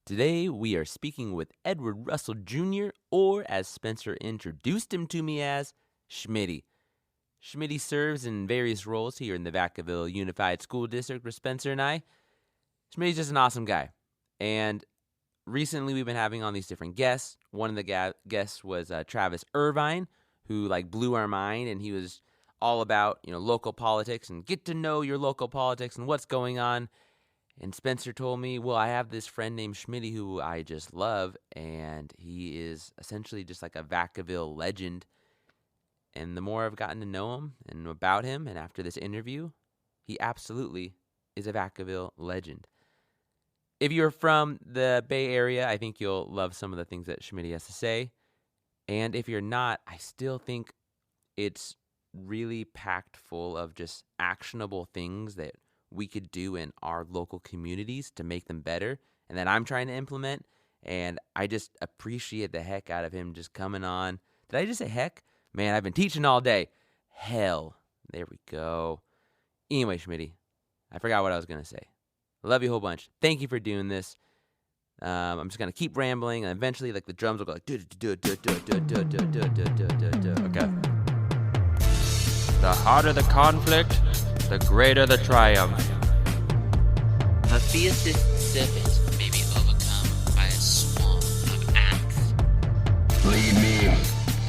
Today, we are speaking with Edward Russell Jr., or as Spencer introduced him to me as, Smitty. Smitty serves in various roles here in the Vacaville Unified School District with Spencer and I. Smitty's just an awesome guy. And recently, we've been having on these different guests. One of the guests was Travis Irvine, who blew our mind, and he was all about local politics and get to know your local politics and what's going on. And Spencer told me, well, I have this friend named Smitty who I just love, and he is essentially just like a Vacaville legend. And the more I've gotten to know him and about him, and after this interview, he absolutely is a Vacaville legend. If you're from the Bay Area, I think you'll love some of the things that Smitty has to say. And if you're not, I still think it's really packed full of just actionable things that we could do in our local communities to make them better and that I'm trying to implement. And I just appreciate the heck out of him just coming on. Did I just say heck? Man, I've been teaching all day. Hell. There we go. Anyway, Schmitty, I forgot what I was going to say. I love you a whole bunch. Thank you for doing this. I'm just going to keep rambling, and eventually the drums will go like... Okay. The harder the conflict, the greater the triumph. The fiercest serpent may be overcome by a swarm of ants. Lead me,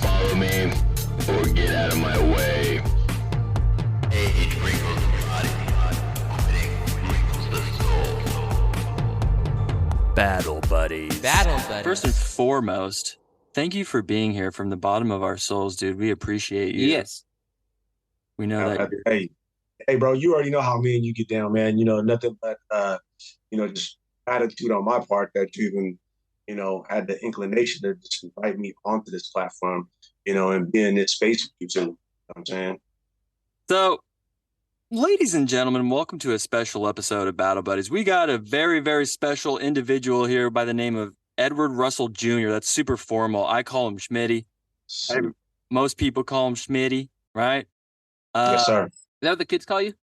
follow me, or get out of my way. Age wrinkles the body, opening wrinkles the soul. Battle buddies. Battle buddies. First and foremost, thank you for being here from the bottom of our souls, dude. We appreciate you. Yes. We know that. Hey, bro, you already know how me and you get down, man. Nothing but, just gratitude on my part that you even, had the inclination to just invite me onto this platform, and be in this space with you too. You know what I'm saying? So, ladies and gentlemen, welcome to a special episode of Battle Buddies. We got a very, very special individual here by the name of Edward Russell Jr. That's super formal. I call him Smitty. Most people call him Smitty, right? Yes, sir. Is that what the kids call you?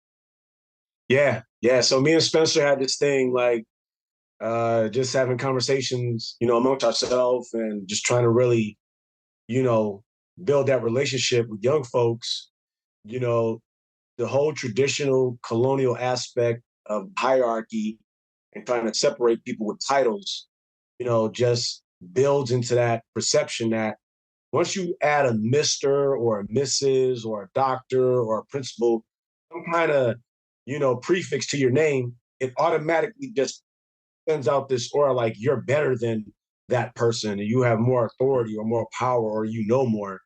Yeah. So me and Spencer had this thing, just having conversations, amongst ourselves and just trying to really, build that relationship with young folks. The whole traditional colonial aspect of hierarchy and trying to separate people with titles, just builds into that perception that once you add a Mr. or a Mrs. or a doctor or a principal, some kind of, prefix to your name, it automatically just sends out this aura like you're better than that person and you have more authority or more power or more.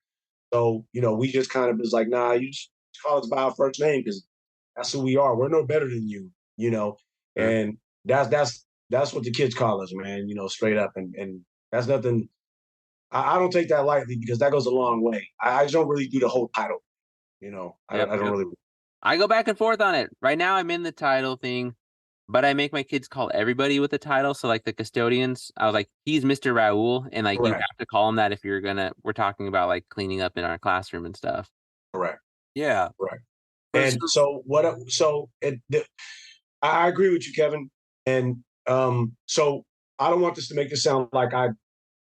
So, we just kind of was like, nah, you just call us by our first name because that's who we are. We're no better than you, and that's what the kids call us, man, straight up. And that's nothing. I don't take that lightly because that goes a long way. I just don't really do the whole title, I don't really. I go back and forth on it. Right now, I'm in the title thing, but I make my kids call everybody with the title. So, the custodians, I was like, he's Mr. Raoul. And, you have to call him that if we're talking about, cleaning up in our classroom and stuff. Correct. Yeah. Right. And I agree with you, Kevin. And so I don't want this to make this sound like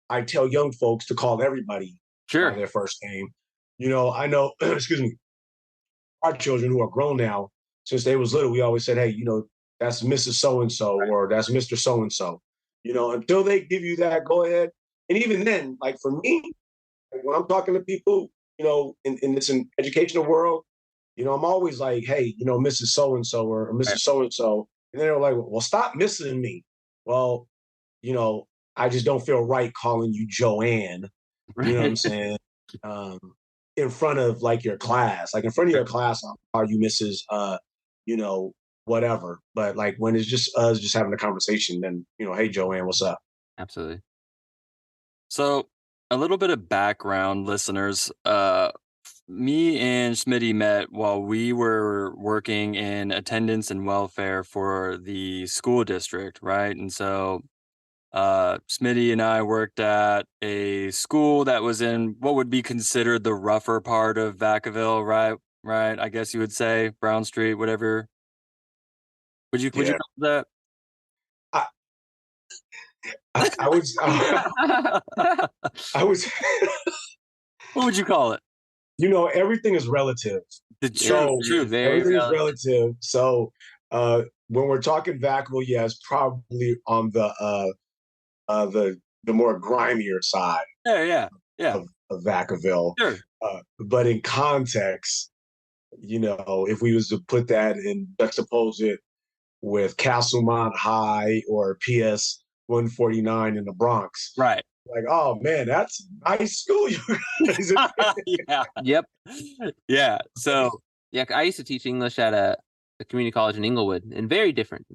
I tell young folks to call everybody by their first name. I know, excuse me, our children who are grown now, since they was little, we always said, hey, that's Mrs. So-and-so or that's Mr. So-and-so. Until they give you that, go ahead. And even then, for me, when I'm talking to people, in this educational world, I'm always like, hey, Mrs. So-and-so or Mr. So-and-so. And they're like, well, stop missing me. Well, I just don't feel right calling you Joanne. You know what I'm saying? In front of your class, in front of your class, I'll call you Mrs. Whatever. But when it's just us just having a conversation, then, hey, Joanne, what's up? Absolutely. So a little bit of background, listeners. Me and Smitty met while we were working in attendance and welfare for the school district, right? And so Smitty and I worked at a school that was in what would be considered the rougher part of Vacaville, right? Right. I guess you would say Brown Street, whatever. Would you call that? I was I was What would you call it? everything is relative. The So truth. Very everything is relative. relative. So when we're talking Vacaville, yeah, it's probably on the more grimier side Yeah. of Vacaville. Sure. But in context, if we was to put that and juxtapose it with Castlemont High or PS 149 in the Bronx, Right. like, oh man, that's a nice school you guys. Yeah. Yep. Yeah. So Yeah, I used to teach English at a community college in Inglewood, and very different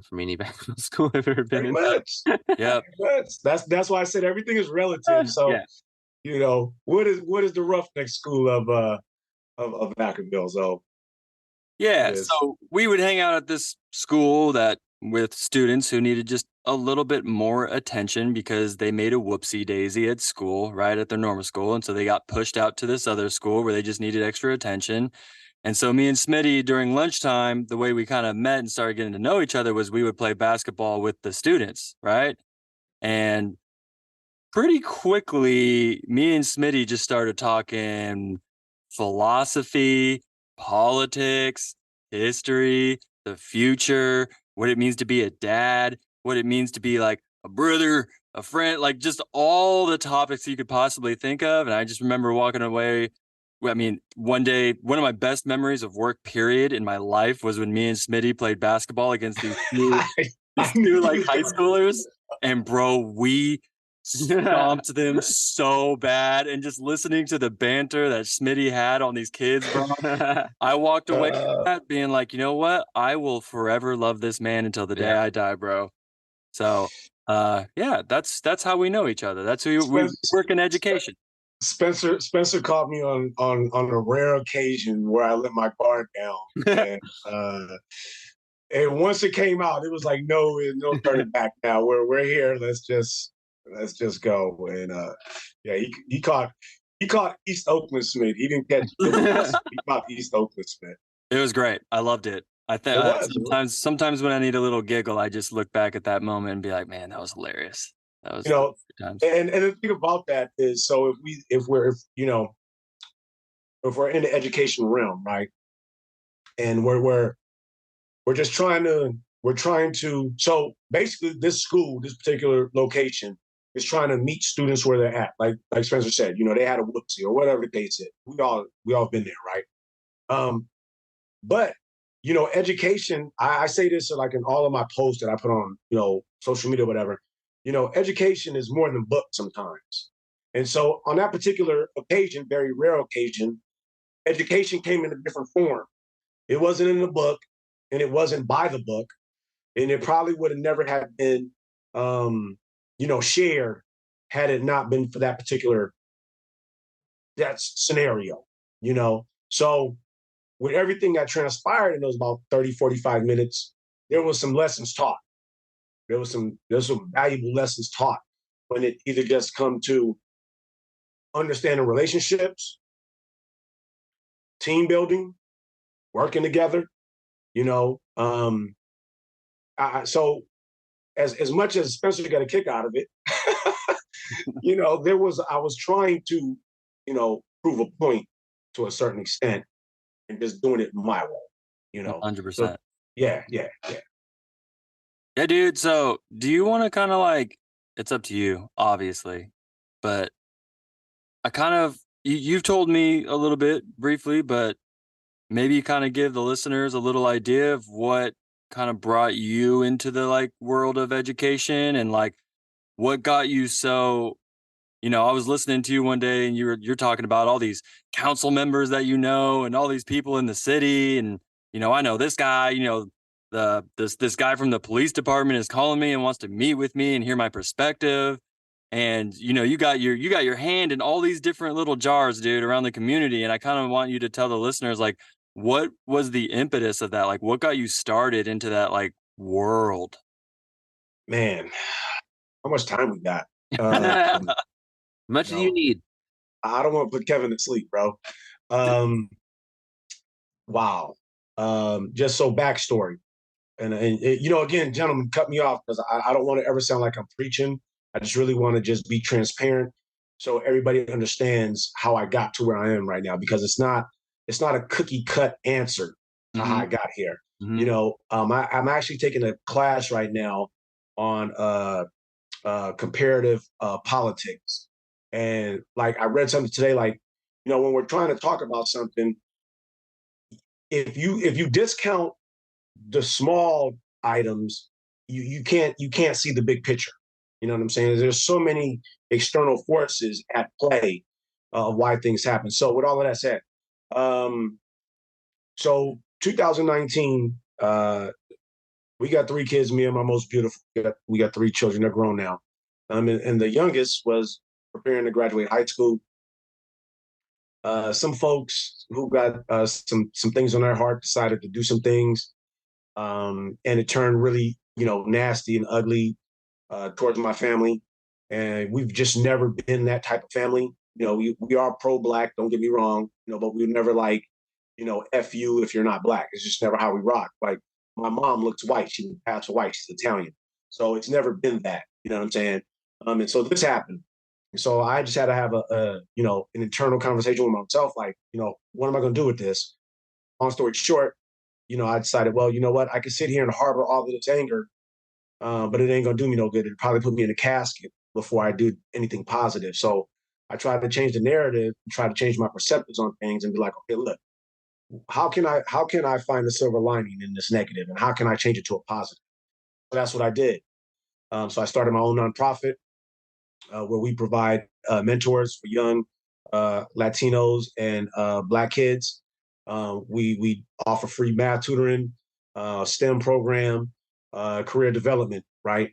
from any basketball school I've ever been Pretty in. much. yep. That's why I said everything is relative. So, Yeah. what is the roughneck school of Vacaville? So Yeah. is So we would hang out at this school that with students who needed just a little bit more attention because they made a whoopsie daisy at school, right at their normal school. And so they got pushed out to this other school where they just needed extra attention. And so me and Smitty during lunchtime, the way we kind of met and started getting to know each other was we would play basketball with the students, right? And pretty quickly, me and Smitty just started talking philosophy, politics, history, the future, what it means to be a dad, what it means to be like a brother, a friend, like just all the topics you could possibly think of. And I just remember walking away. I mean, one day, one of my best memories of work, period, in my life was when me and Smitty played basketball against these two like high schoolers. And bro, we stomped them so bad. And just listening to the banter that Smitty had on these kids, bro, I walked away from that being like, you know what? I will forever love this man until the day I die, bro. So yeah, that's how we know each other. That's who we work in education. Spencer caught me on a rare occasion where I let my guard down, and once it came out, it was like no turning back now. We're here. Let's just go. And yeah, he caught East Oakland Smith. He didn't catch he caught East Oakland Smith. It was great. I loved it. I think sometimes when I need a little giggle, I just look back at that moment and be like, man, that was hilarious. That was and the thing about that is, so if we're in the education realm, right, and we're just trying to so basically this particular location is trying to meet students where they're at, like Spencer said, they had a whoopsie or whatever the case is. We all been there, right? But education, I say this like in all of my posts that I put on social media, whatever. Education is more than books sometimes. And so on that particular occasion, very rare occasion, education came in a different form. It wasn't in the book, and it wasn't by the book, and it probably would have never have been, shared had it not been for that particular scenario. So with everything that transpired in those about 30, 45 minutes, there was some lessons taught. There's some valuable lessons taught when it either just come to understanding relationships, team building, working together, so as much as Spencer got a kick out of it, I was trying to, prove a point to a certain extent and just doing it my way, 100%. So, yeah. Yeah, dude. So do you want to kind of like, it's up to you, obviously, but I kind of, you've told me a little bit briefly, but maybe you kind of give the listeners a little idea of what kind of brought you into the like world of education and like what got you so, I was listening to you one day and you're talking about all these council members that and all these people in the city. And, I know this guy, this guy from the police department is calling me and wants to meet with me and hear my perspective. And, you got your hand in all these different little jars, dude, around the community. And I kind of want you to tell the listeners, like, what was the impetus of that? Like, what got you started into that, like, world? Man, how much time we got? Much as you need. I don't want to put Kevin to sleep, bro. Wow. Just so backstory. you know, again, gentlemen, cut me off because I don't want to ever sound like I'm preaching. I just really want to just be transparent so everybody understands how I got to where I am right now, because it's not a cookie cut answer to how I got here. You know, I'm actually taking a class right now on comparative politics, and like I read something today, like, you know, when we're trying to talk about something, if you discount the small items, you can't see the big picture. You know what I'm saying? There's so many external forces at play of why things happen. So with all of that said, um, so 2019, we got three kids. Me and my most beautiful. We got three children. They're grown now. And the youngest was preparing to graduate high school. Some folks who got some things on their heart decided to do some things, and it turned really, you know, nasty and ugly towards my family. And we've just never been that type of family. You know, we are pro-black, don't get me wrong, you know, but we never like, you know, F you if you're not black. It's just never how we rock. Like, my mom looks white. She was half white. She's Italian. So it's never been that, you know what I'm saying? And so this happened. So I just had to have you know, an internal conversation with myself. Like, you know, what am I going to do with this? Long story short, you know, I decided, well, you know what? I could sit here and harbor all of this anger, but it ain't gonna do me no good. It'd probably put me in a casket before I do anything positive. So I tried to change the narrative, try to change my perceptions on things, and be like, okay, look, how can I find the silver lining in this negative, and how can I change it to a positive? So that's what I did. So I started my own nonprofit where we provide mentors for young Latinos and Black kids. We offer free math tutoring, STEM program, career development, right?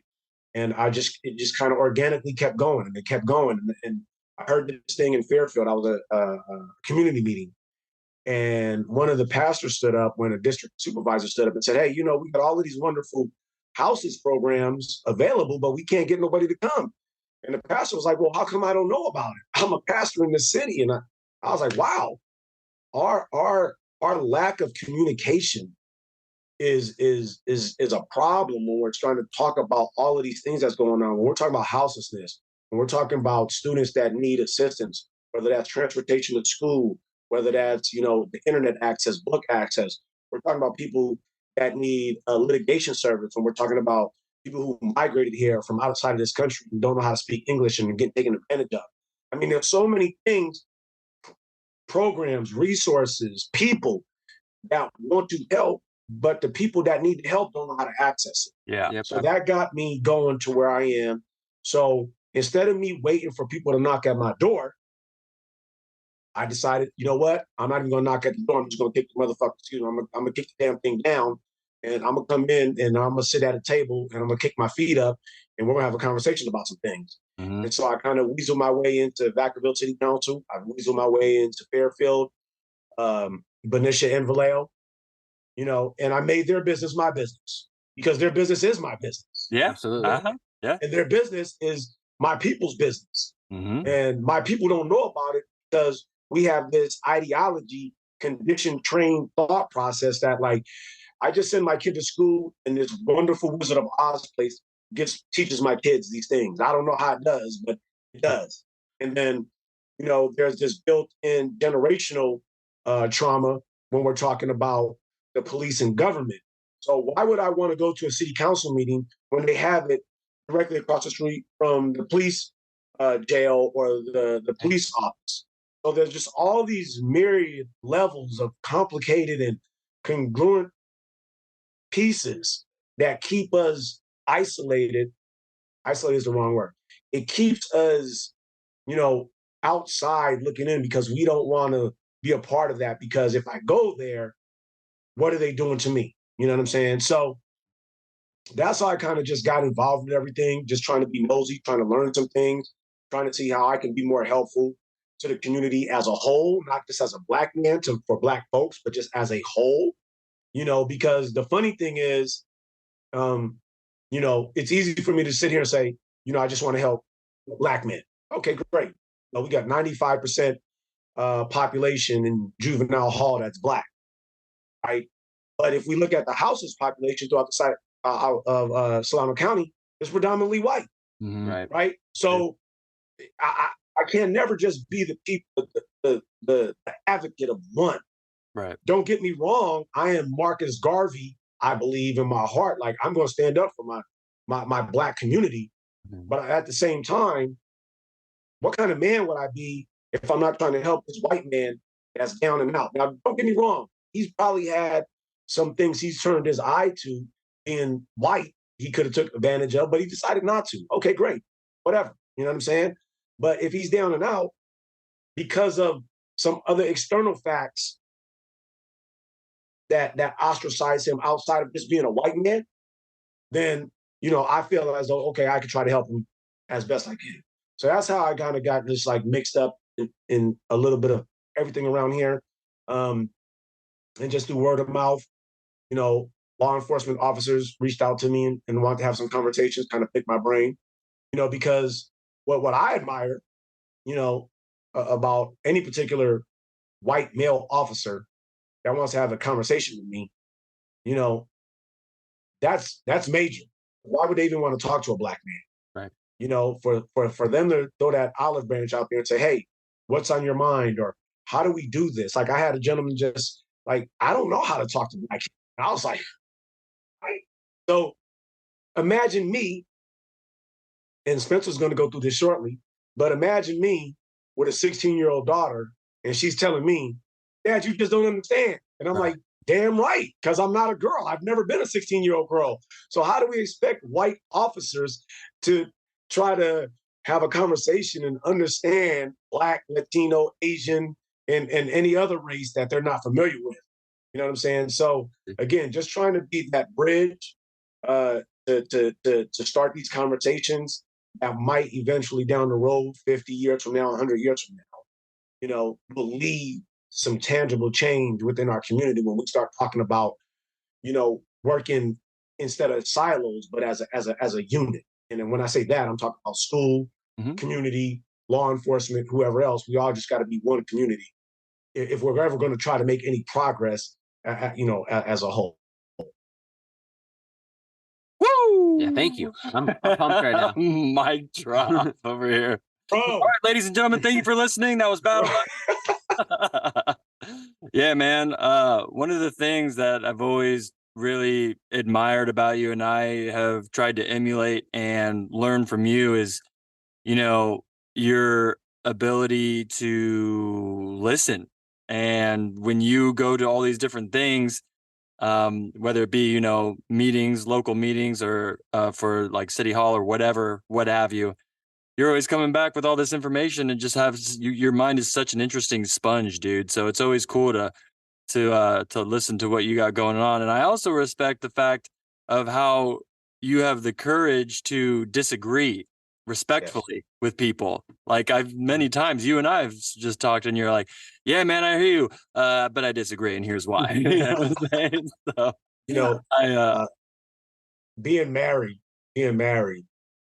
And it just kind of organically kept going, and it kept going. And I heard this thing in Fairfield. I was at a community meeting, and one of the pastors stood up when a district supervisor stood up and said, "Hey, you know, we got all of these wonderful houses programs available, but we can't get nobody to come." And the pastor was like, "Well, how come I don't know about it? I'm a pastor in this city." And I was like, "Wow, our lack of communication is a problem when we're trying to talk about all of these things that's going on. When we're talking about houselessness, when we're talking about students that need assistance, whether that's transportation to school, whether that's, you know, the internet access, book access. We're talking about people that need a litigation service, and we're talking about people who migrated here from outside of this country and don't know how to speak English and get taken advantage of. I mean, there's so many things, programs, resources, people that want to help, but the people that need help don't know how to access it. Yeah. Yep. So that got me going to where I am. So instead of me waiting for people to knock at my door, I decided, you know what? I'm not even going to knock at the door. I'm just going to kick the motherfucker. Excuse me. I'm going to kick the damn thing down, and I'm going to come in and I'm going to sit at a table and I'm going to kick my feet up, and we're going to have a conversation about some things. And so I kind of weaseled my way into Vacaville City Council. I weaseled my way into Fairfield, Benicia and Vallejo, you know, and I made their business my business because their business is my business. Yeah. Absolutely. Yeah. And their business is my people's business. And my people don't know about it because we have this ideology, conditioned, trained thought process that, like, I just send my kid to school and this wonderful Wizard of Oz place teaches my kids these things. I don't know how it does, but it does. And then, you know, there's this built-in generational trauma when we're talking about the police and government. So why would I want to go to a city council meeting when they have it directly across the street from the police jail or the police office? So there's just all these myriad levels of complicated and congruent pieces that keep us isolated. Isolated is the wrong word. It keeps us, you know, outside looking in because we don't want to be a part of that, because if I go there, what are they doing to me? You know what I'm saying? So that's how I kind of just got involved with everything, just trying to be nosy, trying to learn some things, trying to see how I can be more helpful to the community as a whole, not just as a Black man for Black folks, but just as a whole, you know, because the funny thing is, you know, it's easy for me to sit here and say, you know, I just want to help Black men. Okay, great. Well, we got 95% population in juvenile hall that's Black, right? But if we look at the house's population throughout the side of Solano County, it's predominantly white, Mhm. right? So I can never just be the people, the advocate of one. Right. Don't get me wrong. I am Marcus Garvey. I believe in my heart, like I'm going to stand up for my black community. Mhm. But at the same time, what kind of man would I be if I'm not trying to help this white man that's down and out? Now, don't get me wrong. He's probably had some things he's turned his eye to being white. He could have took advantage of, but he decided not to. Okay, great, whatever. You know what I'm saying? But if he's down and out because of some other external facts that ostracize him outside of just being a white man, then I feel as though okay, I could try to help him as best I can. So that's how I kind of got this like mixed up in a little bit of everything around here, and just through word of mouth, law enforcement officers reached out to me and wanted to have some conversations, kind of pick my brain, because what I admire, about any particular white male officer that wants to have a conversation with me, you know, that's major. Why would they even want to talk to a black man? Right. For them to throw that olive branch out there and say, "Hey, what's on your mind?" or "How do we do this?" Like I had a gentleman just like, "I don't know how to talk to black kids." And I was like, right. So imagine me, and Spencer's going to go through this shortly, but imagine me with a 16-year-old daughter, and she's telling me, "Dad, you just don't understand." And I'm Right. like, damn right, because I'm not a girl. I've never been a 16-year-old girl. So how do we expect white officers to try to have a conversation and understand Black, Latino, Asian, and any other race that they're not familiar with? You know what I'm saying? So again, just trying to be that bridge to start these conversations that might eventually down the road, 50 years from now, 100 years from now, will lead some tangible change within our community when we start talking about, working instead of silos, but as a unit. And then when I say that, I'm talking about school, Mhm. community, law enforcement, whoever else. We all just got to be one community if we're ever going to try to make any progress, as a whole. Woo! Yeah, thank you. I'm pumped right now. Mic drop over here. Bro, All right, ladies and gentlemen, thank you for listening. That was Battle. Yeah, man. One of the things that I've always really admired about you and I have tried to emulate and learn from you is, your ability to listen. And when you go to all these different things, whether it be, meetings, local meetings, or for like City Hall or whatever, what have you, you're always coming back with all this information and just your mind is such an interesting sponge, dude. So it's always cool to listen to what you got going on. And I also respect the fact of how you have the courage to disagree respectfully with people. Like many times you and I have just talked and you're like, "Yeah, man, I hear you, but I disagree, and here's why." You know what I'm saying? So I being married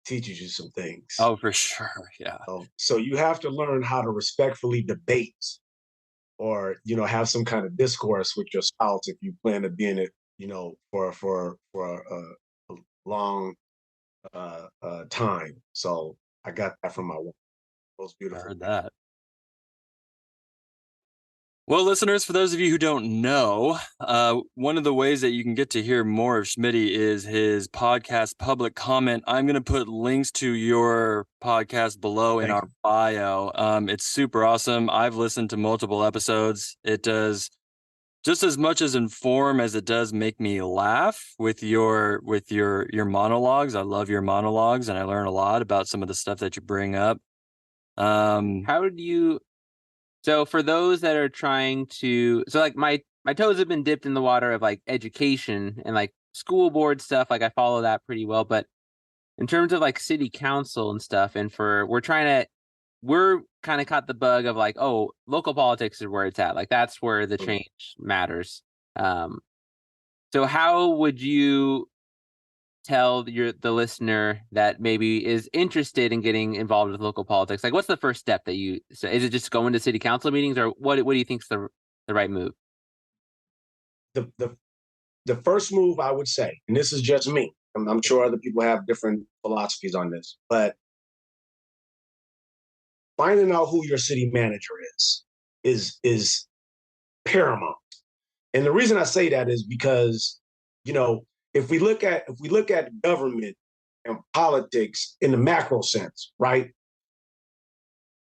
teaches you some things. oh, for sure, yeah. So you have to learn how to respectfully debate or have some kind of discourse with your spouse if you plan to be in it for a long time. So I got that from my wife. Most I beautiful heard thing. that. Well, listeners, for those of you who don't know, one of the ways that you can get to hear more of Smitty is his podcast, Public Comment. I'm going to put links to your podcast below in our bio. It's super awesome. I've listened to multiple episodes. It does just as much as inform as it does make me laugh with your monologues. I love your monologues, and I learn a lot about some of the stuff that you bring up. How did you? So for those that are trying to, so like my toes have been dipped in the water of like education and like school board stuff. Like I follow that pretty well, but in terms of like city council and stuff, and we're kind of caught the bug of like, oh, local politics is where it's at. Like that's where the change matters. So how would you tell the listener that maybe is interested in getting involved with local politics? Like what's the first step so is it just going to city council meetings, or what do you think is the right move? The the first move I would say, and this is just me, I'm sure other people have different philosophies on this, but finding out who your city manager is paramount. And the reason I say that is because, if we look at government and politics in the macro sense, right?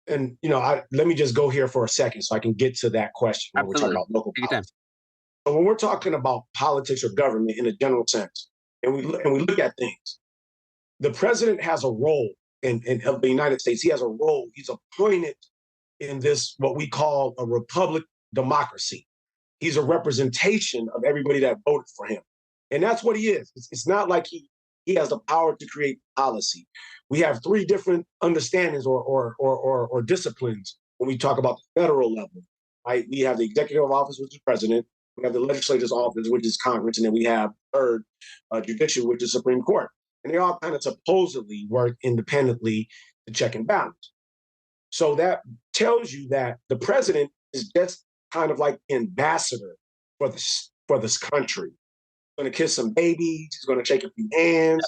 And let me just go here for a second so I can get to that question when we're talking about local politics. So when we're talking about politics or government in a general sense, and we look at things, the president has a role in of the United States. He has a role. He's appointed in this what we call a republic democracy. He's a representation of everybody that voted for him, and that's what he is. It's not like he has the power to create policy. We have three different understandings or disciplines when we talk about the federal level, right? We have the executive office, which is president. We have the legislature's office, which is Congress, and then we have third, judicial, which is Supreme Court. And they all kind of supposedly work independently to check and balance. So that tells you that the president is just kind of like ambassador for this country. He's going to kiss some babies. He's going to shake a few hands.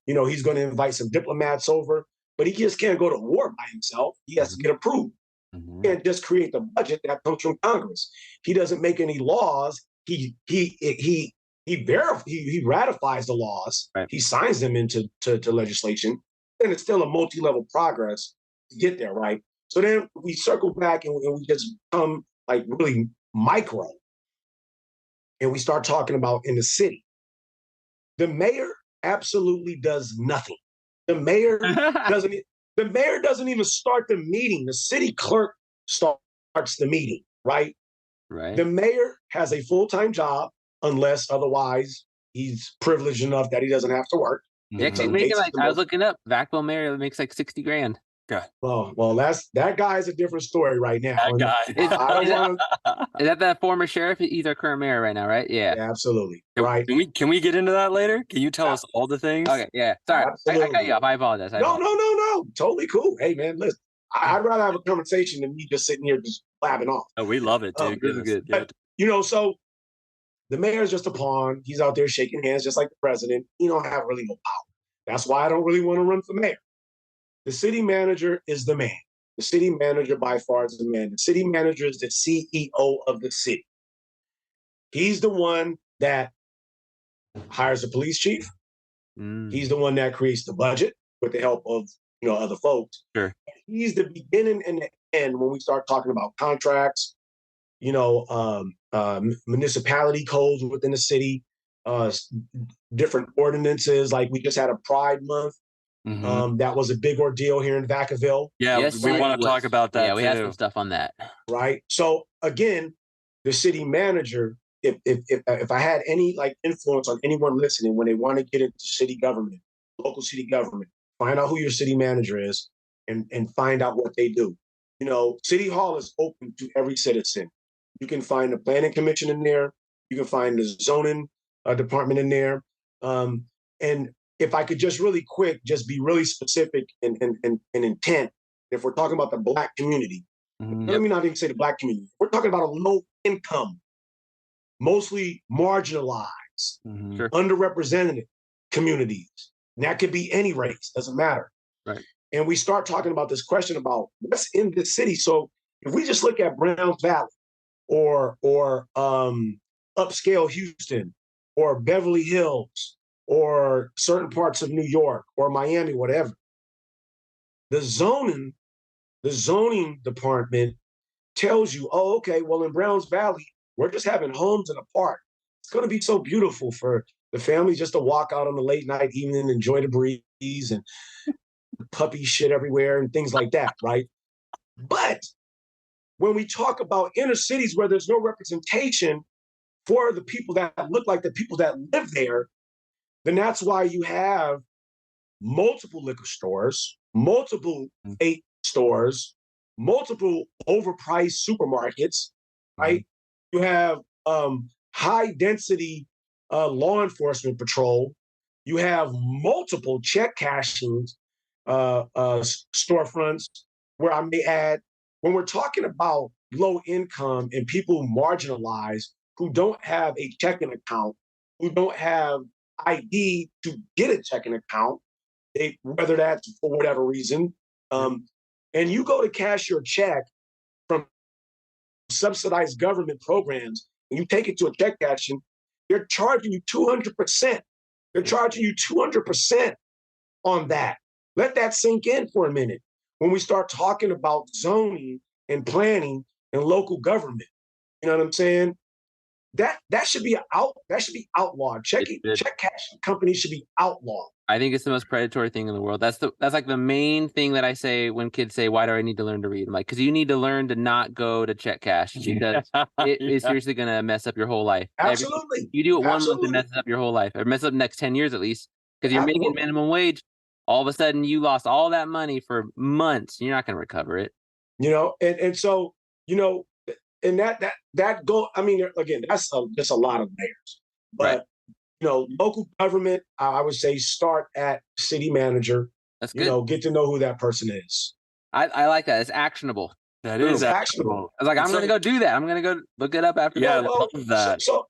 He's going to invite some diplomats over, but he just can't go to war by himself. He has to get approved. He can't just create the budget that comes from Congress. He doesn't make any laws. He ratifies the laws. Right. He signs them into legislation, and it's still a multi-level progress to get there, right? So then we circle back and we just become like really micro, and we start talking about in the city. The mayor absolutely does nothing. The mayor doesn't. The mayor doesn't even start the meeting. The city clerk starts the meeting, right? Right. The mayor has a full-time job, unless otherwise he's privileged enough that he doesn't have to work. Yeah, I was looking up, Vacaville mayor makes like $60,000. God. Well, that guy is a different story right now. That guy. Is that former sheriff? He's our current mayor right now, right? Yeah, absolutely. Right. Can we get into that later? Can you tell us all the things? Okay, yeah. Sorry, I cut you off. I apologize. No. Totally cool. Hey, man, listen. I'd rather have a conversation than me just sitting here just blabbing off. Oh, we love it, dude. This is good. But, so the mayor is just a pawn. He's out there shaking hands just like the president. He don't have really no power. That's why I don't really want to run for mayor. The city manager is the man. The city manager by far is the man. The city manager is the CEO of the city. He's the one that hires the police chief. He's the one that creates the budget with the help of other folks. Sure. He's the beginning and the end when we start talking about contracts, municipality codes within the city, different ordinances. Like we just had a Pride Month. That was a big ordeal here in Vacaville. Yeah, yes, we want to talk about that. Yeah, we had some stuff on that. Right. So again, the city manager, if I had any influence on anyone listening when they want to get into city government, local city government, find out who your city manager is and find out what they do. City Hall is open to every citizen. You can find the planning commission in there. You can find the zoning department in there. And if I could just really quick, just be really specific and intent, if we're talking about the Black community, let me not even say the Black community. We're talking about a low income, mostly marginalized, underrepresented communities. And that could be any race, doesn't matter. Right. And we start talking about this question about what's in this city. So if we just look at Browns Valley or upscale Houston or Beverly Hills, or certain parts of New York or Miami, whatever. The zoning department tells you, oh, okay, well, in Browns Valley, we're just having homes in a park. It's going to be so beautiful for the family just to walk out on the late night evening, enjoy the breeze and puppy shit everywhere and things like that, right? But when we talk about inner cities where there's no representation for the people that look like the people that live there, then that's why you have multiple liquor stores, multiple vape stores, multiple overpriced supermarkets, right? You have high density law enforcement patrol. You have multiple check cashing storefronts where I may add, when we're talking about low income and people marginalized who don't have a checking account who don't have ID to get a checking account, whether that's for whatever reason, and you go to cash your check from subsidized government programs, and you take it to a check cashing, they're charging you 200%. They're charging you 200% on that. Let that sink in for a minute. When we start talking about zoning and planning and local government, you know what I'm saying? That should be outlawed. Check cashing companies should be outlawed. I think it's the most predatory thing in the world. That's like the main thing that I say when kids say, "Why do I need to learn to read?" I'm like, because you need to learn to not go to check cash, because it is seriously going to mess up your whole life. Absolutely. You do it 1 month, it messes up your whole life. It messes up the next 10 years at least, because you're making minimum wage. All of a sudden, you lost all that money for months. You're not going to recover it. You know, and so, you know, and that go. I mean, again, that's just a lot of layers, but. Right. You know, local government, I would say start at city manager. That's good. You know, get to know who that person is. I like that. It's actionable. That is actionable. I was like, I'm going to go do that. I'm going to go look it up after. Yeah, I love that. So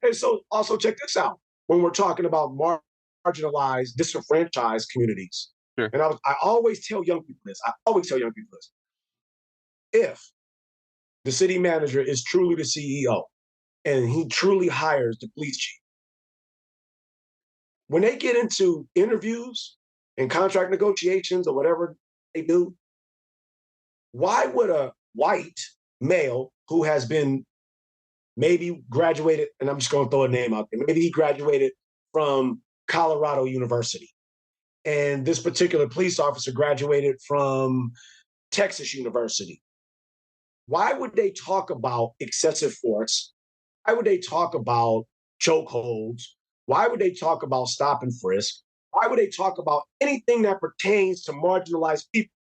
also check this out. When we're talking about marginalized, disenfranchised communities, sure. And I always tell young people this. If the city manager is truly the CEO and he truly hires the police chief, when they get into interviews and contract negotiations or whatever they do, why would a white male who has been maybe graduated, and I'm just going to throw a name out there, maybe he graduated from Colorado University, and this particular police officer graduated from Texas University, why would they talk about excessive force? Why would they talk about chokeholds? Why would they talk about stop and frisk? Why would they talk about anything that pertains to marginalized people?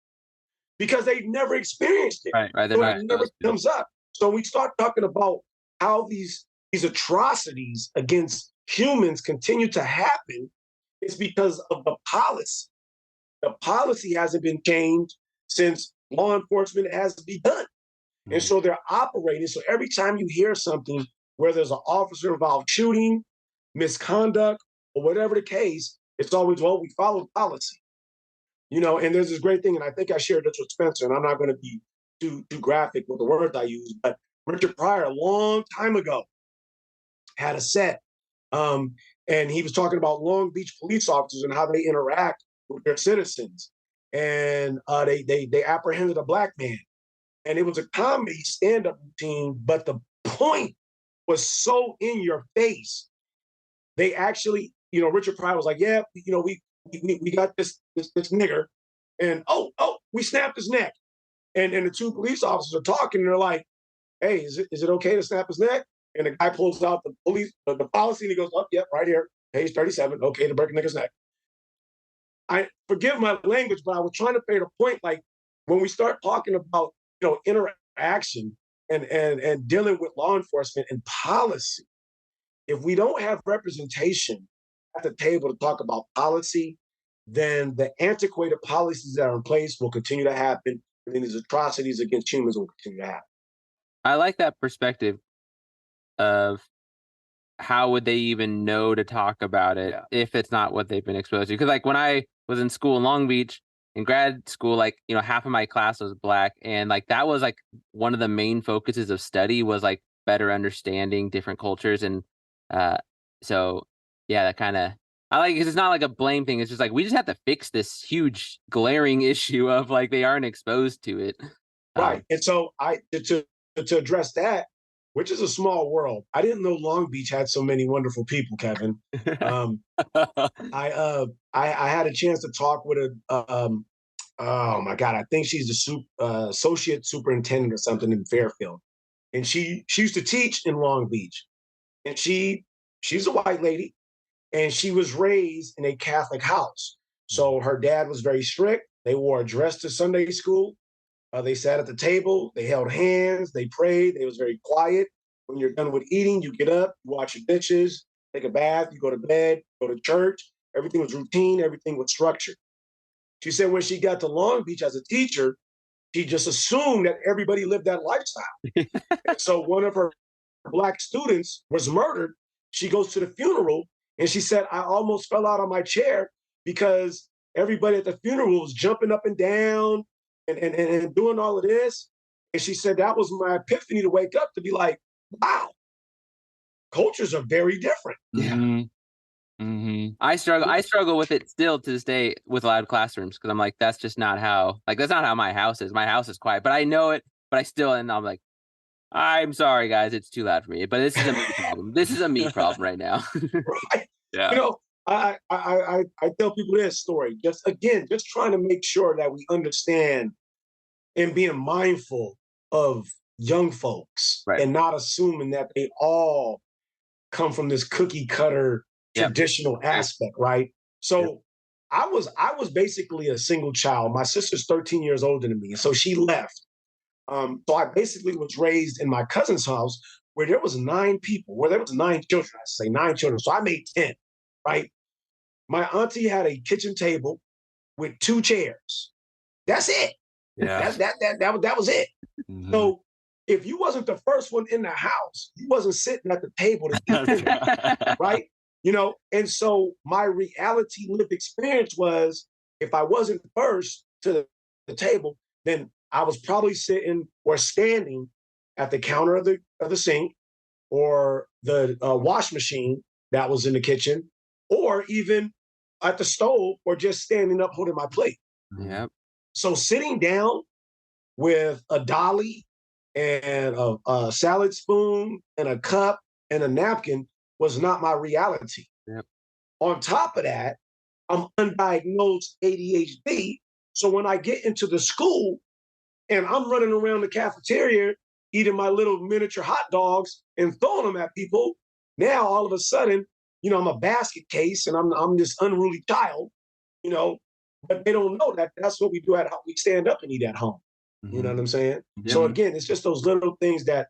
Because they've never experienced it. Right. So it never comes up. So we start talking about how these atrocities against humans continue to happen. It's because of the policy. The policy hasn't been changed since law enforcement has begun. And so they're operating. So every time you hear something where there's an officer involved shooting, misconduct, or whatever the case, it's always, well, we follow policy. You know, and there's this great thing, and I think I shared this with Spencer, and I'm not going to be too graphic with the words I use, but Richard Pryor, a long time ago, had a set, and he was talking about Long Beach police officers and how they interact with their citizens. And they apprehended a black man. And it was a comedy stand-up routine, but the point was so in your face. They actually, you know, Richard Pryor was like, yeah, you know, we got this nigger, and we snapped his neck. And the two police officers are talking, and they're like, hey, is it okay to snap his neck? And the guy pulls out the policy, and he goes, yep, right here, page 37, okay to break a nigger's neck. I forgive my language, but I was trying to make a point, like, when we start talking about, you know, interaction and dealing with law enforcement and policy, if we don't have representation at the table to talk about policy, then the antiquated policies that are in place will continue to happen, and then these atrocities against humans will continue to happen. I like that perspective of how would they even know to talk about it if it's not what they've been exposed to. Because like when I was in school in Long Beach, in grad school, like, you know, half of my class was black, and like that was like one of the main focuses of study was like better understanding different cultures. And so yeah, that kind of, I like, because it's not like a blame thing. It's just like, we just have to fix this huge glaring issue of like, they aren't exposed to it. Right. And so to address that, which is a small world, I didn't know Long Beach had so many wonderful people, Kevin. I had a chance to talk with oh my God, I think she's the associate superintendent or something in Fairfield. And she used to teach in Long Beach. And she's a white lady, and she was raised in a Catholic house. So her dad was very strict. They wore a dress to Sunday school. They sat at the table. They held hands. They prayed. They was very quiet. When you're done with eating, you get up, you wash your dishes, take a bath, you go to bed, go to church. Everything was routine. Everything was structured. She said when she got to Long Beach as a teacher, she just assumed that everybody lived that lifestyle. So one of her black students was murdered. She goes to the funeral, And she said, I almost fell out of my chair because everybody at the funeral was jumping up and down and doing all of this. And she said, that was my epiphany to wake up to be like, wow, cultures are very different. Yeah. I struggle with it still to this day with loud classrooms because I'm like, that's just not how, like, that's not how my house is. My house is quiet, but I know it, but I still, and I'm like, I'm sorry, guys, it's too loud for me. But this is a me problem. This is a me problem right now. Right. Yeah. You know, I tell people this story, just trying to make sure that we understand and being mindful of young folks Right. and not assuming that they all come from this cookie cutter traditional aspect, right? So I was basically a single child. My sister's 13 years older than me, so she left. So I basically was raised in my cousin's house where there was 9 people, where there was 9 children, I say 9 children. So I made 10, right? My auntie had a kitchen table with 2 chairs. That's it. Yeah. That was it. So if you wasn't the first one in the house, you wasn't sitting at the table to eat dinner, right? You know, and so my reality lived experience was if I wasn't first to the table, then I was probably sitting or standing at the counter of the sink or the wash machine that was in the kitchen, or even at the stove, or just standing up holding my plate. Yep. So sitting down with a dolly and a salad spoon and a cup and a napkin was not my reality. Yep. On top of that, I'm undiagnosed ADHD. So when I get into the school and I'm running around the cafeteria eating my little miniature hot dogs and throwing them at people, now all of a sudden, you know, I'm a basket case and I'm this unruly child, you know, but they don't know that that's what we do at home. We stand up and eat at home. You know what I'm saying? Yeah. So again, it's just those little things that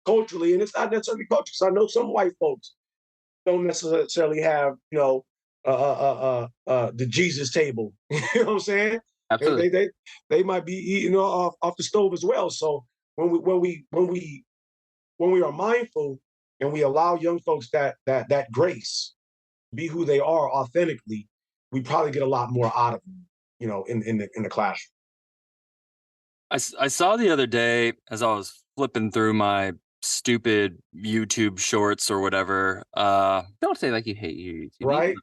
culturally, and it's not necessarily culture. So I know some white folks don't necessarily have, you know, the Jesus table. You know what I'm saying? Absolutely. They might be eating off the stove as well. So when we are mindful and we allow young folks that grace, be who they are authentically, we probably get a lot more out of them, you know, in the classroom. I saw the other day as I was flipping through my stupid YouTube shorts or whatever. Don't say like you hate YouTube. Right?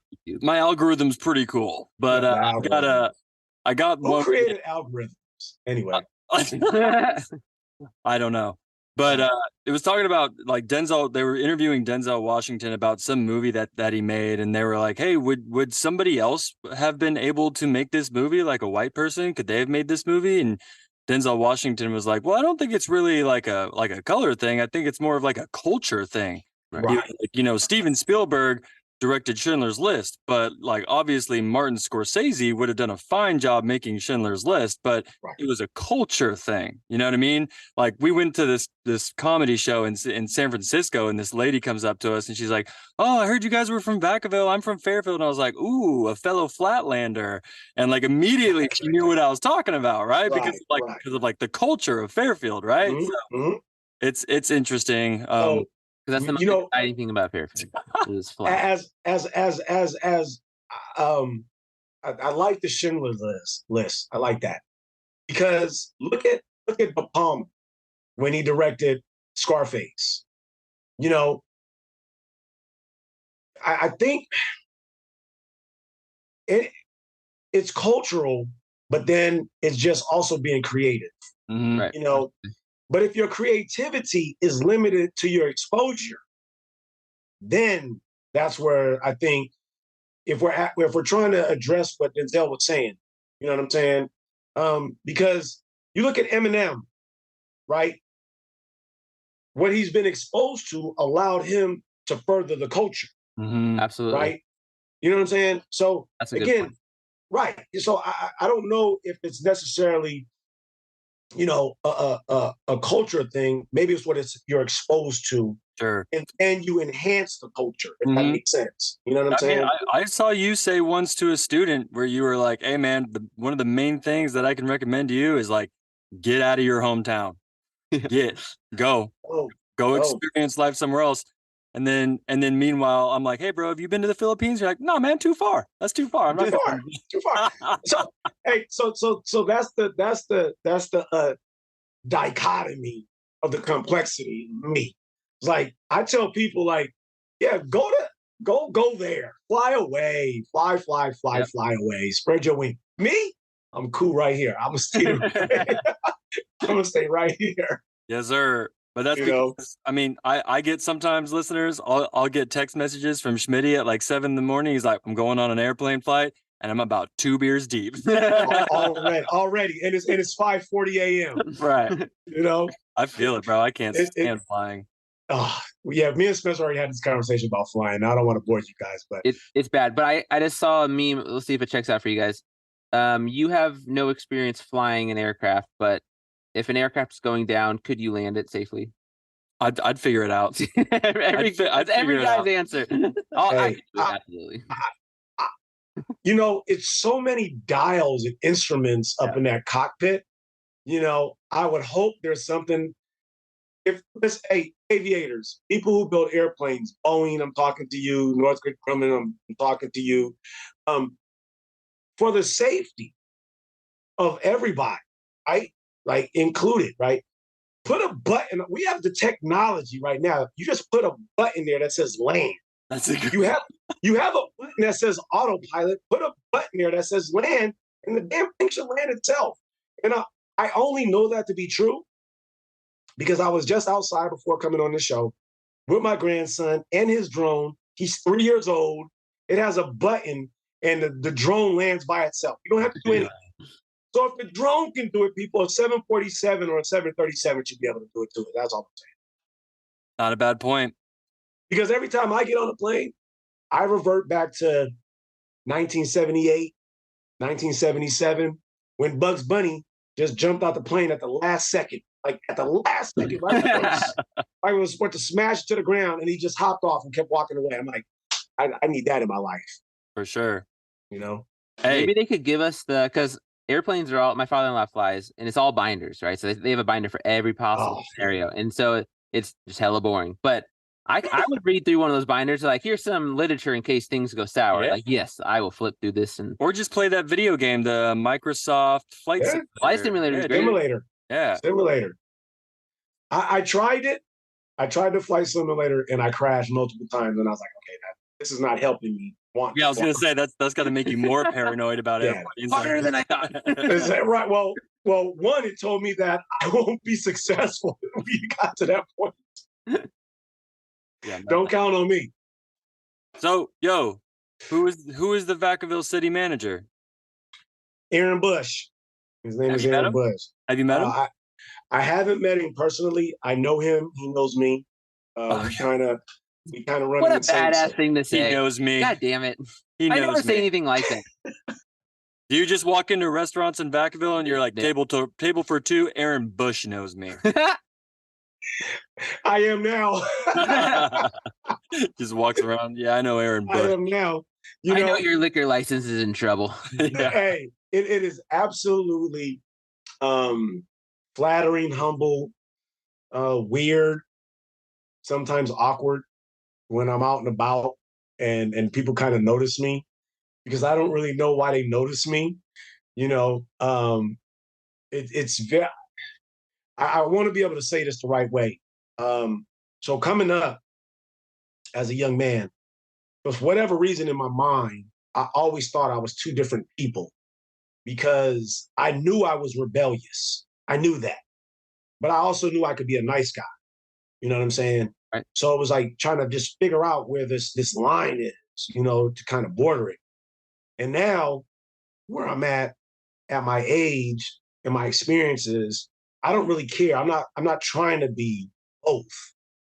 My algorithm's pretty cool, but I got Who one. created algorithms anyway? I don't know. But it was talking about like Denzel. They were interviewing Denzel Washington about some movie that he made, and they were like, "Hey, would somebody else have been able to make this movie? Like a white person, could they have made this movie?" And Denzel Washington was like, "Well, I don't think it's really like a color thing. I think it's more of like a culture thing." Right. You know, Steven Spielberg directed Schindler's List, but like obviously Martin Scorsese would have done a fine job making Schindler's List, but it was a culture thing. You know what I mean? Like we went to this comedy show in San Francisco, and this lady comes up to us and she's like, "Oh, I heard you guys were from Vacaville. I'm from Fairfield." And I was like, "Ooh, a fellow Flatlander." And like immediately she knew what I was talking about, right? Because of the culture of Fairfield, right? Mm-hmm. So it's interesting. Because that's the most exciting thing about Fairfield. Is flat. I like the Schindler's list. I like that because look at De Palma when he directed Scarface. You know, I think it's cultural, but then it's just also being creative. Right. You know, but if your creativity is limited to your exposure, then that's where I think if we're trying to address what Denzel was saying, you know what I'm saying? Because you look at Eminem, right? What he's been exposed to allowed him to further the culture. Absolutely. Right? You know what I'm saying? So that's a good again, point. Right. So I don't know if it's necessarily, you know, a culture thing. Maybe it's what you're exposed to. Sure. And you enhance the culture, if that makes sense. You know what I'm saying? Mean, I saw you say once to a student where you were like, "Hey man, one of the main things that I can recommend to you is like get out of your hometown. Go experience life somewhere else." And then meanwhile, I'm like, hey, bro, have you been to the Philippines? You're like, no, man, too far. That's too far. I'm not going. Too far. So hey, so that's the dichotomy of the complexity of me. It's like I tell people, like, yeah, go there, fly away, fly away, spread your wings. Me, I'm cool right here. I'm gonna stay right here. Yes, sir. But that's because, I mean, I get sometimes listeners, I'll get text messages from Smitty at like 7 a.m. He's like, I'm going on an airplane flight and I'm about 2 beers deep. already. And it's 5:40 a.m. Right. You know? I feel it, bro. I can't stand flying. Oh, yeah, me and Spencer already had this conversation about flying. I don't want to bore you guys, but it's bad. But I just saw a meme. Let's see if it checks out for you guys. You have no experience flying an aircraft, but if an aircraft's going down, could you land it safely? I'd figure it out. every guy's answer. Absolutely. You know, it's so many dials and instruments up in that cockpit. You know, I would hope there's something. If there's aviators, people who build airplanes, Boeing, I'm talking to you, Northrop Grumman, I'm talking to you, for the safety of everybody, right? Like included, right? Put a button. We have the technology right now. You just put a button there that says land. That's a good. You have a button that says autopilot. Put a button there that says land, and the damn thing should land itself. And I only know that to be true because I was just outside before coming on the show with my grandson and his drone. He's 3 years old. It has a button, and the drone lands by itself. You don't have to do anything. So if the drone can do it, people, a 747 or a 737 should be able to do it too. That's all I'm saying. Not a bad point. Because every time I get on a plane, I revert back to 1978, 1977, when Bugs Bunny just jumped out the plane at the last second. Like at the last second, right? I was supposed to smash to the ground, and he just hopped off and kept walking away. I'm like, I need that in my life. For sure. You know? Hey. Maybe they could give us because airplanes are all, my father-in-law flies, and it's all binders, right? So they have a binder for every possible scenario. And so it's just hella boring. But I would read through one of those binders, like, here's some literature in case things go sour. Yeah. Like, yes, I will flip through this. Or just play that video game, the Microsoft Flight Simulator. Flight Simulator is great. Simulator. Yeah. Simulator. I tried it. I tried the Flight Simulator, and I crashed multiple times. And I was like, okay, this is not helping me. I was going to say, that's got to make you more paranoid about it. Harder than I thought. Is that right? Well, one, it told me that I won't be successful if we got to that point. Yeah, don't count on me. So, who is the Vacaville city manager? Aaron Bush. His name is Aaron Bush. Have you met him? I haven't met him personally. I know him. He knows me. We kind of run. What a badass thing to say. He knows me. God damn it! I never say anything like that. Do you just walk into restaurants in Vacaville and you're like, table for two? Aaron Bush knows me. I am now. Just walks around. Yeah, I know Aaron Bush. I am now. I know your liquor license is in trouble. Yeah. Hey, it is absolutely flattering, humble, weird, sometimes awkward when I'm out and about and people kind of notice me because I don't really know why they notice me. You know, it's very. I want to be able to say this the right way. So coming up as a young man, for whatever reason in my mind, I always thought I was two different people because I knew I was rebellious. I knew that. But I also knew I could be a nice guy. You know what I'm saying? Right. So it was like trying to just figure out where this line is, you know, to kind of border it. And now where I'm at my age and my experiences, I don't really care. I'm not trying to be both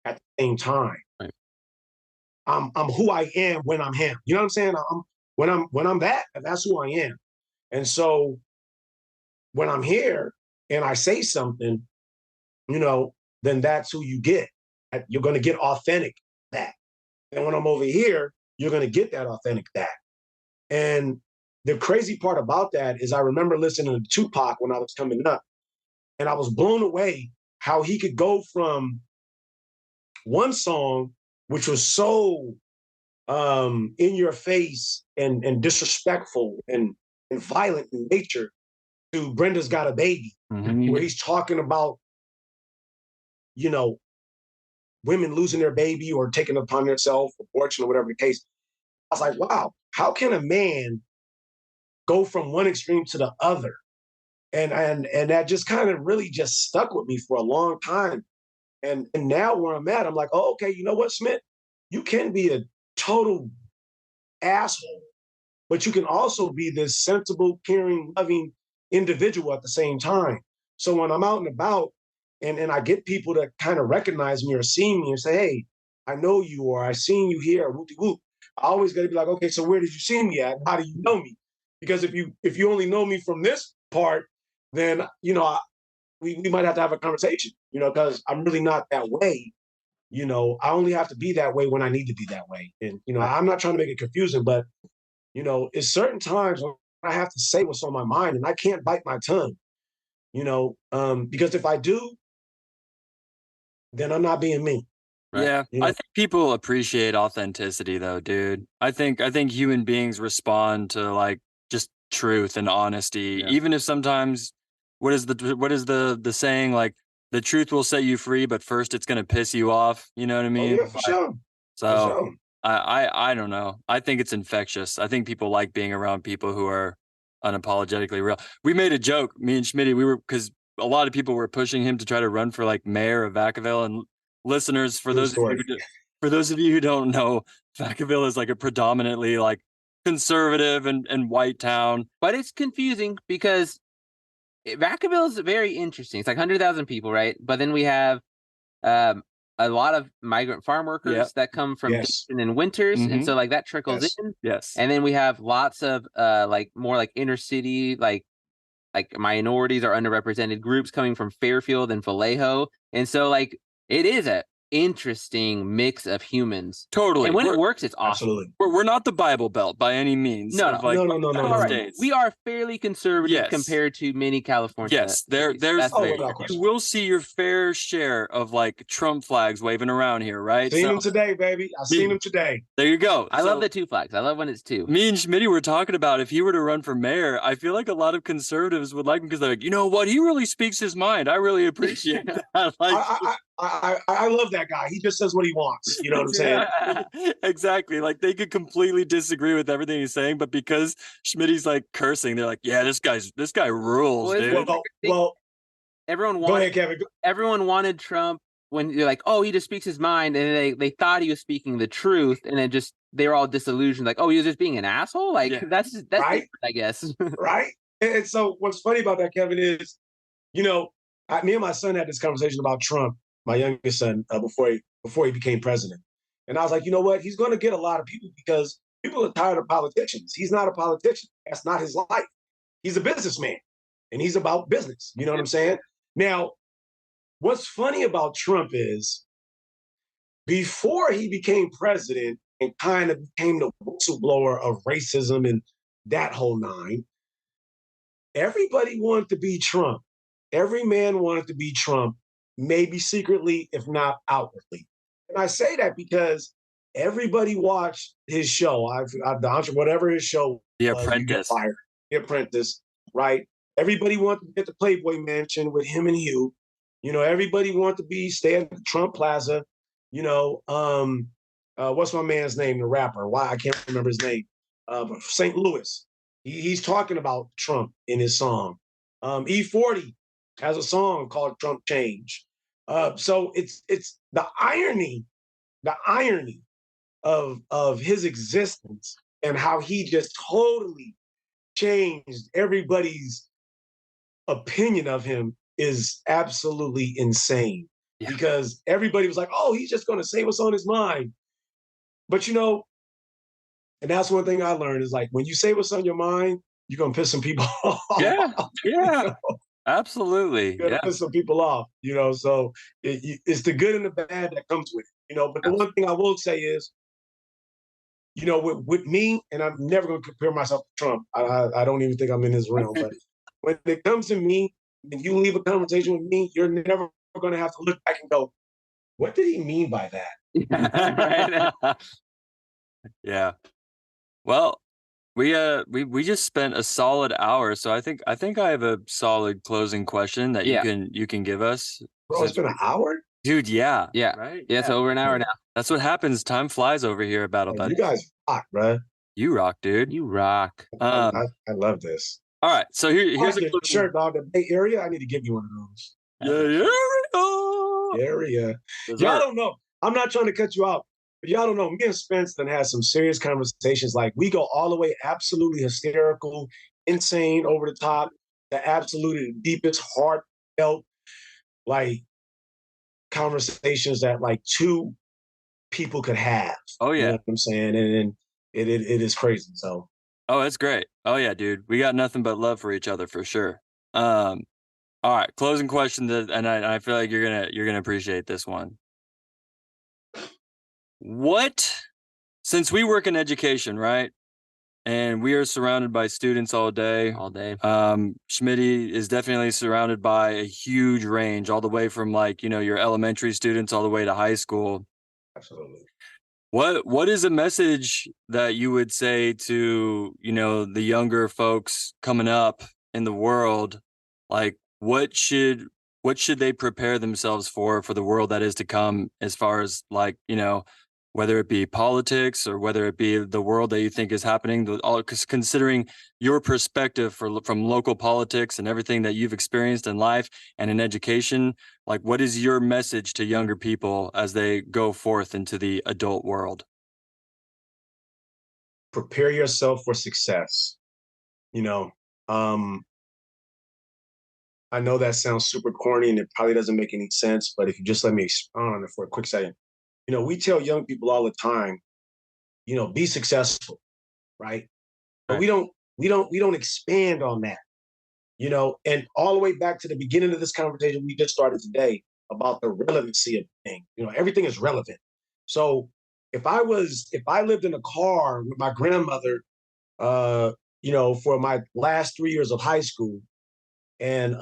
at the same time. Right. I'm who I am when I'm him. You know what I'm saying? When I'm that, that's who I am. And so when I'm here and I say something, you know, then that's who you get. You're going to get authentic that. And when I'm over here, you're going to get that authentic that. And the crazy part about that is I remember listening to Tupac when I was coming up, and I was blown away how he could go from one song which was so in your face and disrespectful and violent in nature, to Brenda's Got a Baby, where he's talking about, you know, women losing their baby or taking it upon themselves, abortion or whatever the case. I was like, wow, how can a man go from one extreme to the other? And that just kind of really just stuck with me for a long time. And now where I'm at, I'm like, oh, okay, you know what, Smith? You can be a total asshole, but you can also be this sensible, caring, loving individual at the same time. So when I'm out and about and I get people that kind of recognize me or see me and say, hey, I know you, or I seen you here, whoopty whoop, I always got to be like, okay, so where did you see me at? How do you know me? Because if you only know me from this part, then, you know, we might have to have a conversation, you know, because I'm really not that way. You know, I only have to be that way when I need to be that way. And, you know, I'm not trying to make it confusing, but, you know, it's certain times when I have to say what's on my mind and I can't bite my tongue, you know, because if I do, then I'm not being me. Right. Yeah, You know? I think people appreciate authenticity though, dude. I think human beings respond to like just truth and honesty, Yeah. even if sometimes what is the saying, like the truth will set you free, but first it's gonna piss you off. You know what I Oh, mean? yeah, for sure. So For sure. I don't know. I think it's infectious. I think people like being around people who are unapologetically real. We made a joke, me and Smitty, because a lot of people were pushing him to try to run for like mayor of Vacaville. And listeners, for True those of you story. for those of you who don't know, Vacaville is like a predominantly like conservative and white town. But it's confusing because Vacaville is very interesting. It's like 100,000 people, right? But then we have a lot of migrant farm workers that come from Yes. Dayton and Winters, and so like that trickles Yes. in. Yes. And then we have lots of like more like inner city, like minorities or underrepresented groups coming from Fairfield and Vallejo. And so like it is a interesting mix of humans. Totally. And when it works, it's awesome. Absolutely. We're not the Bible Belt by any means. No, of, no. like, No. United States. We are fairly conservative Yes. compared to many California. Yes, there's That's Oh, very without true. question. you will see your fair share of like Trump flags waving around here, right? Seen them today, baby. I seen them today. There you go. I love the two flags. I love when it's two. Me and Smitty were talking about if he were to run for mayor, I feel like a lot of conservatives would like him because they're like, you know what, he really speaks his mind. I really appreciate that. Like, I love that guy. He just says what he wants. You know what I'm saying? Exactly. Like they could completely disagree with everything he's saying, but because Schmitty's like cursing, they're like, yeah, this guy rules, dude. Well, everyone go wanted ahead, Kevin. everyone wanted Trump when you're like, oh, he just speaks his mind, and they thought he was speaking the truth, and then just they were all disillusioned, like, oh, he was just being an asshole. Like that's Right. different, I guess. Right. And so what's funny about that, Kevin, is, you know, me and my son had this conversation about Trump, my youngest son, before he became president. And I was like, you know what? He's going to get a lot of people because people are tired of politicians. He's not a politician. That's not his life. He's a businessman, and he's about business. You know what I'm saying? Now, what's funny about Trump is before he became president and kind of became the whistleblower of racism and that whole nine, everybody wanted to be Trump. Every man wanted to be Trump, maybe secretly, if not outwardly. And I say that because everybody watched his show. Whatever his show The was, Apprentice. The Apprentice, right? Everybody wanted to get the Playboy Mansion with him and Hugh. You know, everybody wanted to stay at the Trump Plaza. You know, what's my man's name, the rapper? Why I can't remember his name. St. Louis. He's talking about Trump in his song. E40 has a song called Trump Change. So it's the irony of his existence and how he just totally changed everybody's opinion of him is absolutely insane. Yeah. Because everybody was like, oh, he's just going to say what's on his mind. But, you know, and that's one thing I learned is like, when you say what's on your mind, you're going to piss some people off. Yeah, yeah, you know? Absolutely. You're going to piss some people off, you know, so it's the good and the bad that comes with it, you know. But the one thing I will say is, you know, with me, and I'm never going to compare myself to Trump. I don't even think I'm in his realm. But when it comes to me, if you leave a conversation with me, you're never going to have to look back and go, what did he mean by that? Yeah, right. Yeah. Well, we just spent a solid hour, so I think I have a solid closing question that Yeah. you can give us. Bro, it's been an hour? Dude, yeah. Yeah. Right? Yeah, it's over an hour now. That's what happens. Time flies over here at Battle Oh, Buddies. you guys rock, bro. You rock, dude. You rock. I love this. All right. So here's a the shirt, dog. The Bay Area, I need to give you one of those. Area. Y'all don't know. I'm not trying to cut you out, but y'all don't know. Me and Spence then had some serious conversations. Like we go all the way absolutely hysterical, insane, over the top, the absolutely deepest, heartfelt, like conversations that like two people could have. Oh yeah. You know what I'm saying? And it is crazy. So oh, it's great. Oh yeah, dude. We got nothing but love for each other for sure. All right, closing question, and I feel like you're gonna appreciate this one. What, since we work in education, right, and we are surrounded by students all day, Smitty is definitely surrounded by a huge range, all the way from like your elementary students all the way to high school. Absolutely. What is a message that you would say to the younger folks coming up in the world, like? What should they prepare themselves for the world that is to come, as far as like, whether it be politics or whether it be the world that you think is happening, considering your perspective from local politics and everything that you've experienced in life and in education, like what is your message to younger people as they go forth into the adult world? Prepare yourself for success. I know that sounds super corny and it probably doesn't make any sense, but if you just let me expound on it for a quick second. We tell young people all the time, be successful, right? But we don't expand on that, and all the way back to the beginning of this conversation we just started today about the relevancy of things. Everything is relevant. So if I lived in a car with my grandmother, for my last 3 years of high school, and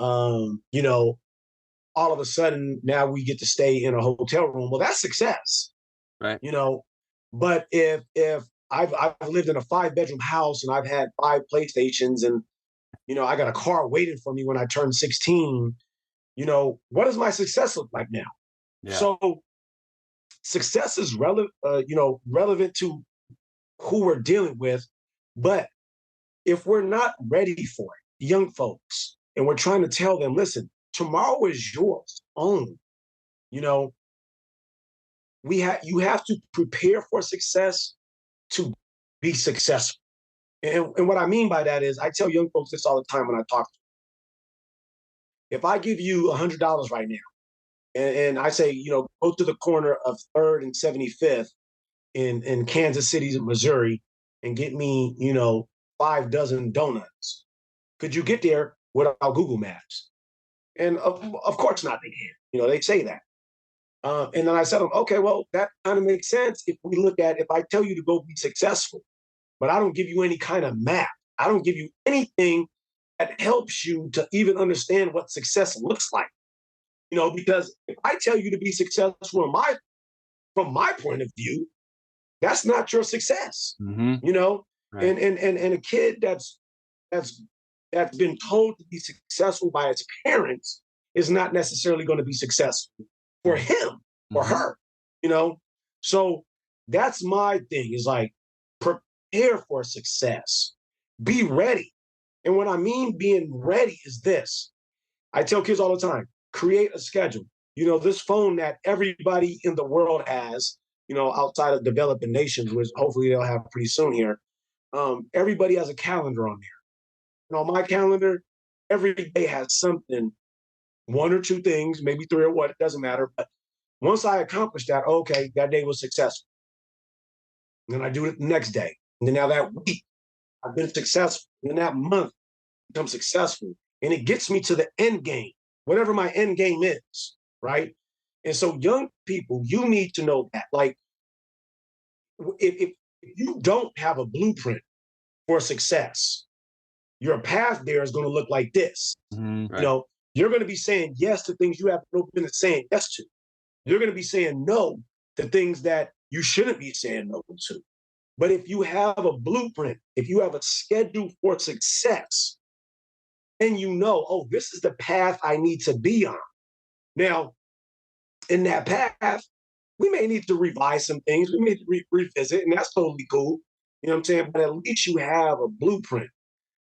all of a sudden now we get to stay in a hotel room. Well, that's success, right? But if I've lived in a 5-bedroom house and I've had 5 PlayStations and I got a car waiting for me when I turned 16, what does my success look like now? Yeah. So success is relevant to who we're dealing with, but if we're not ready for it, young folks, and we're trying to tell them, listen, tomorrow is yours own. You have to prepare for success to be successful. And what I mean by that is I tell young folks this all the time when I talk to them. If I give you $100 right now, and I say, go to the corner of 3rd and 75th in Kansas City, Missouri, and get me, 5 dozen donuts. Could you get there without Google Maps? And of course not, they can. They say that. And then I said, okay, well, that kind of makes sense if we look at, if I tell you to go be successful, but I don't give you any kind of map. I don't give you anything that helps you to even understand what success looks like. Because if I tell you to be successful from my point of view, that's not your success. Mm-hmm. Right. And a kid that's been told to be successful by its parents is not necessarily going to be successful for him or her, So that's my thing, is like, prepare for success. Be ready. And what I mean being ready is this. I tell kids all the time, create a schedule. This phone that everybody in the world has, outside of developing nations, which hopefully they'll have pretty soon here. Everybody has a calendar on there. My calendar, every day has something, 1 or 2 things, maybe 3 or what, it doesn't matter. But once I accomplish that, okay, that day was successful. And then I do it the next day. And then now that week, I've been successful. And then that month, become successful. And it gets me to the end game, whatever my end game is, right? And so young people, you need to know that. Like, if you don't have a blueprint for success, your path there is going to look like this. Mm-hmm. Right. You're going to be saying yes to things you have no business saying yes to. You're going to be saying no the things that you shouldn't be saying no to. But if you have a blueprint, if you have a schedule for success, and you know, oh, this is the path I need to be on. Now, in that path, we may need to revise some things. We may need to revisit, and that's totally cool. You know what I'm saying? But at least you have a blueprint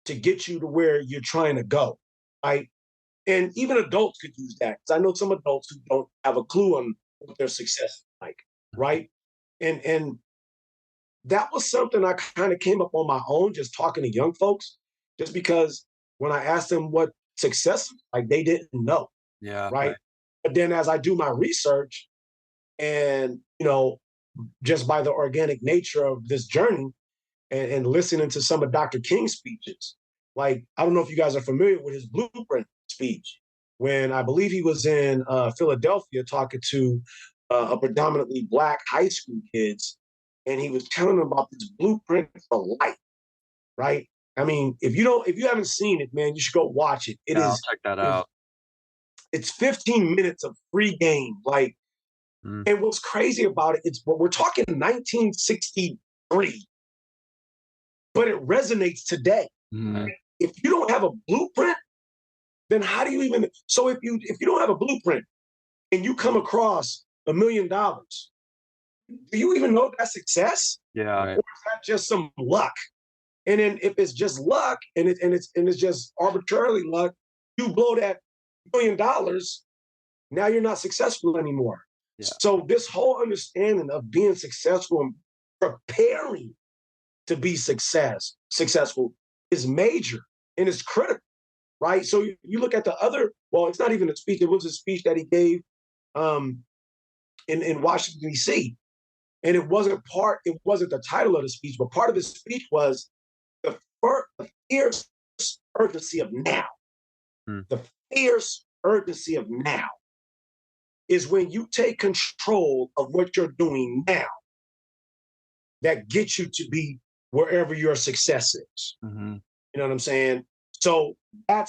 to get you to where you're trying to go, right? And even adults could use that, because I know some adults who don't have a clue on what their success is like, right? And that was something I kind of came up on my own, just talking to young folks, just because when I asked them what success was like, they didn't know, Yeah. right? But then as I do my research, and just by the organic nature of this journey, and listening to some of Dr. King's speeches, like, I don't know if you guys are familiar with his blueprint speech, when I believe he was in Philadelphia talking to a predominantly Black high school kids, and he was telling them about this blueprint for life, right? I mean, if you haven't seen it, man, you should go watch it. I'll check that out. It's 15 minutes of free game, like. And what's crazy about it, we're talking 1963, but it resonates today. If you don't have a blueprint, then how do you even? So if you don't have a blueprint and you come across $1 million, do you even know that's success? Yeah. Or is that just some luck? And then if it's just luck and it's just arbitrarily luck, you blow that $1 million. Now you're not successful anymore. Yeah. So this whole understanding of being successful and preparing to be successful is major and it's critical, right? So you look at the other, well, it's not even a speech. It was a speech that he gave in Washington, D.C. And it wasn't the title of the speech, but part of the speech was the fierce urgency of now. The fierce urgency of now is when you take control of what you're doing now that gets you to be wherever your success is. You know what I'm saying? So that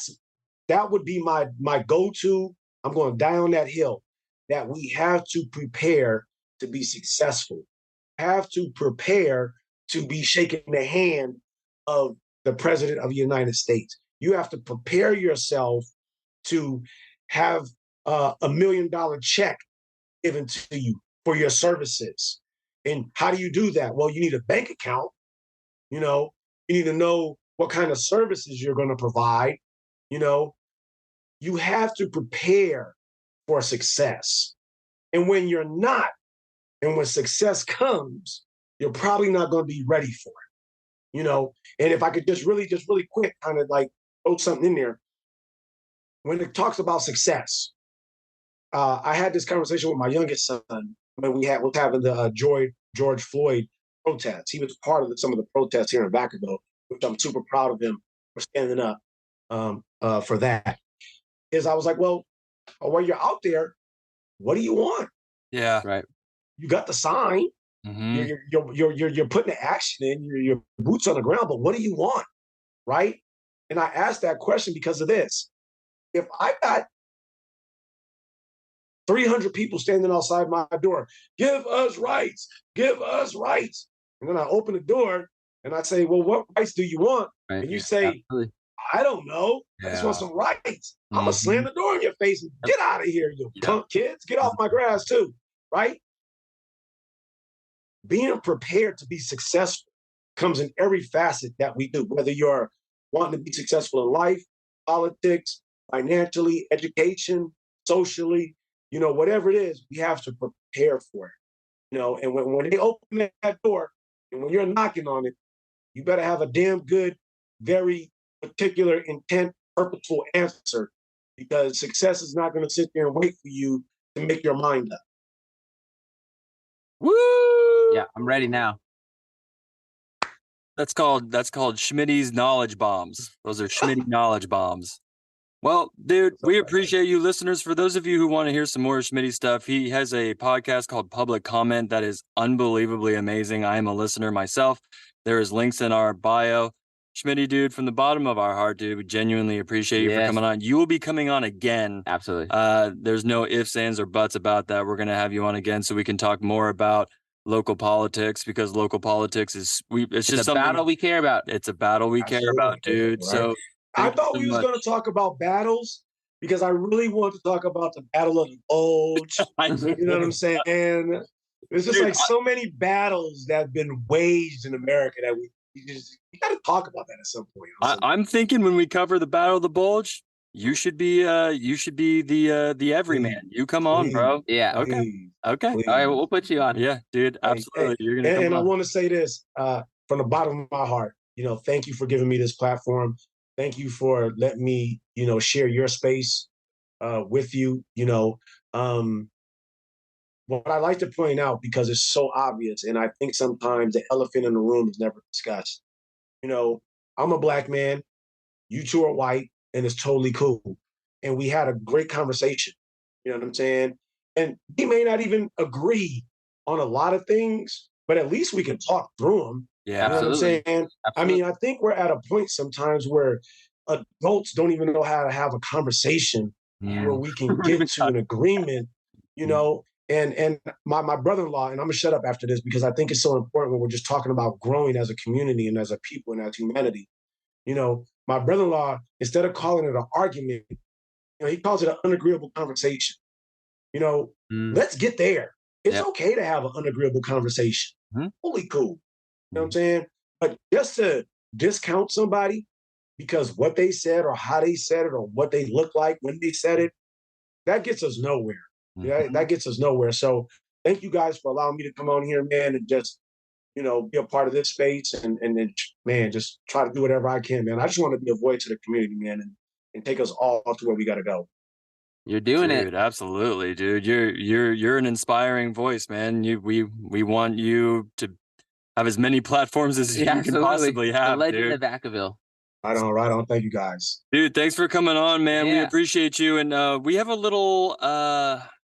would be my go-to. I'm going to die on that hill, that we have to prepare to be successful, have to prepare to be shaking the hand of the President of the United States. You have to prepare yourself to have $1 million check given to you for your services. And how do you do that? Well, you need a bank account. You need to know what kind of services you're going to provide. You have to prepare for success. And when you're not, and when success comes, you're probably not going to be ready for it. And if I could just really quick kind of like throw something in there. When it talks about success, I had this conversation with my youngest son when was having the George Floyd protests. He was part of some of the protests here in Vacaville, which I'm super proud of him for standing up for that. I was like, well, while you're out there, what do you want? Yeah, right. You got the sign. You're putting the action in. Your boots on the ground. But what do you want? Right? And I asked that question because of this. If I got 300 people standing outside my door, give us rights, give us rights. And then I open the door and I say, well, what rights do you want? Right. And you say, absolutely. I don't know. I just want some rights. I'm going to slam the door in your face and get out of here, you punk kids. Get off my grass too, right? Being prepared to be successful comes in every facet that we do, whether you're wanting to be successful in life, politics, financially, education, socially, whatever it is, we have to prepare for it. And when they open that door and when you're knocking on it, you better have a damn good, very particular intent, purposeful answer, because success is not going to sit there and wait for you to make your mind up. Woo! Yeah, I'm ready now. That's called Schmitty's knowledge bombs. Those are Schmitty knowledge bombs. Well, dude, we appreciate you, listeners. For those of you who want to hear some more Schmitty stuff, he has a podcast called Public Comment that is unbelievably amazing. I am a listener myself. There is links in our bio. Schmitty, dude, from the bottom of our heart, dude, we genuinely appreciate you for coming on. You will be coming on again. Absolutely. There's no ifs, ands, or buts about that. We're going to have you on again so we can talk more about local politics, because local politics it's just a battle we care about. It's a battle we care about, dude. Right. So I thought we was going to talk about battles, because I really want to talk about the Battle of the Bulge. You know what I'm saying? There's just like so many battles that have been waged in America that we got to talk about that at some point. I'm thinking when we cover the Battle of the Bulge, you should be the everyman. You come on, bro. Yeah. Okay. Okay. Please. All right, we'll put you on. Yeah, dude. Absolutely. You're gonna come and on. I want to say this from the bottom of my heart. Thank you for giving me this platform. Thank you for letting me, share your space with you. What I like to point out, because it's so obvious, and I think sometimes the elephant in the room is never discussed. I'm a Black man, you two are white, and it's totally cool. And we had a great conversation. You know what I'm saying? And we may not even agree on a lot of things, but at least we can talk through them. Yeah, you know absolutely. what I'm saying? Absolutely. I mean, I think we're at a point sometimes where adults don't even know how to have a conversation where we can get to an agreement, And my brother-in-law, and I'm gonna shut up after this because I think it's so important when we're just talking about growing as a community and as a people and as humanity. My brother-in-law, instead of calling it an argument, he calls it an unagreeable conversation. Let's get there. It's okay to have an unagreeable conversation. Totally cool. You know what I'm saying? But just to discount somebody because what they said or how they said it or what they look like when they said it, that gets us nowhere. Yeah, that gets us nowhere. So thank you guys for allowing me to come on here, man, and just, be a part of this space and man, just try to do whatever I can, man. I just want to be a voice to the community, man, and take us all to where we got to go. You're doing it. Dude, absolutely, dude. You're an inspiring voice, man. We want you to have as many platforms as you can possibly have, the legend dude. of Vacaville. Right on. Thank you, guys. Dude, thanks for coming on, man. We appreciate you. And we have a little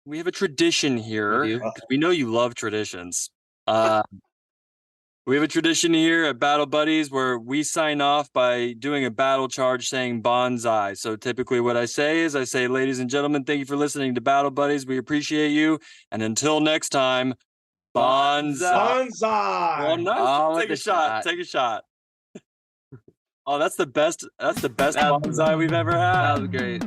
we have a tradition here. We know you love traditions. We have a tradition here at Battle Buddies where we sign off by doing a battle charge saying bonsai. So typically what I say is, ladies and gentlemen, thank you for listening to Battle Buddies. We appreciate you. And until next time, bonsai. Bonsai. Well, nice. Take a shot. Take a shot. Oh, that's the best bonsai we've ever had. That was great.